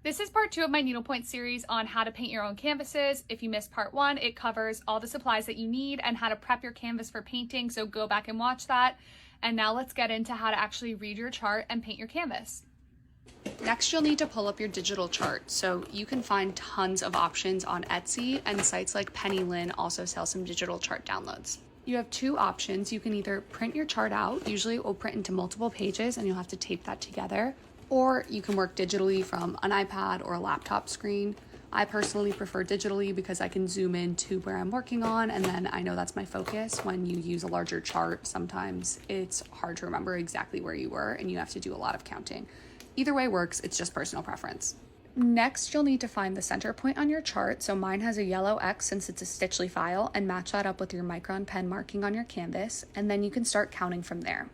This is part 2 of my needlepoint series on how to paint your own canvases. If you missed part 1, it covers all the supplies that you need and how to prep your canvas for painting, so go back and watch that. And now let's get into how to actually read your chart and paint your canvas. Next, you'll need to pull up your digital chart. So you can find tons of options on Etsy, and sites like Pennylyn also sell some digital chart downloads. You have two options. You can either print your chart out, usually it will print into multiple pages and you'll have to tape that together, or you can work digitally from an iPad or a laptop screen. I personally prefer digitally because I can zoom in to where I'm working on, and then I know that's my focus. When you use a larger chart, sometimes it's hard to remember exactly where you were and you have to do a lot of counting. Either way works, it's just personal preference. Next, you'll need to find the center point on your chart. So mine has a yellow X since it's a Stitchly file, and match that up with your micron pen marking on your canvas, and then you can start counting from there.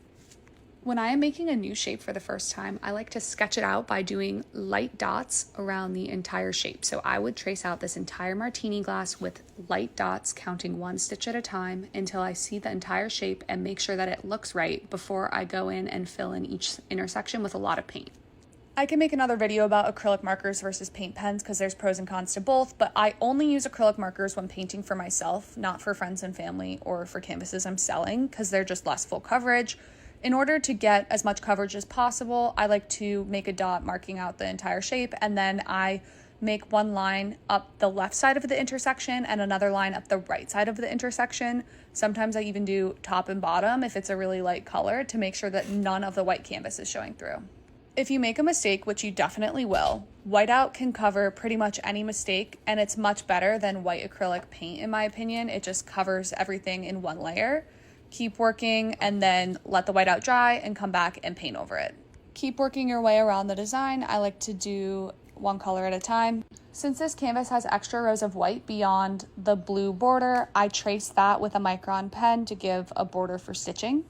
When I am making a new shape for the first time, I like to sketch it out by doing light dots around the entire shape. So I would trace out this entire martini glass with light dots, counting one stitch at a time until I see the entire shape and make sure that it looks right before I go in and fill in each intersection with a lot of paint. I can make another video about acrylic markers versus paint pens because there's pros and cons to both, but I only use acrylic markers when painting for myself, not for friends and family or for canvases I'm selling, because they're just less full coverage. In order to get as much coverage as possible, I like to make a dot marking out the entire shape, and then I make one line up the left side of the intersection and another line up the right side of the intersection. Sometimes I even do top and bottom if it's a really light color to make sure that none of the white canvas is showing through. If you make a mistake, which you definitely will, whiteout can cover pretty much any mistake, and it's much better than white acrylic paint in my opinion. It just covers everything in one layer. Keep working and then let the whiteout dry and come back and paint over it. Keep working your way around the design. I like to do one color at a time. Since this canvas has extra rows of white beyond the blue border, I trace that with a micron pen to give a border for stitching.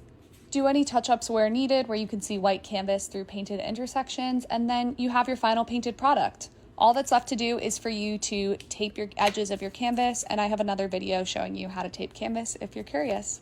Do any touch-ups where needed, where you can see white canvas through painted intersections, and then you have your final painted product. All that's left to do is for you to tape your edges of your canvas, and I have another video showing you how to tape canvas if you're curious.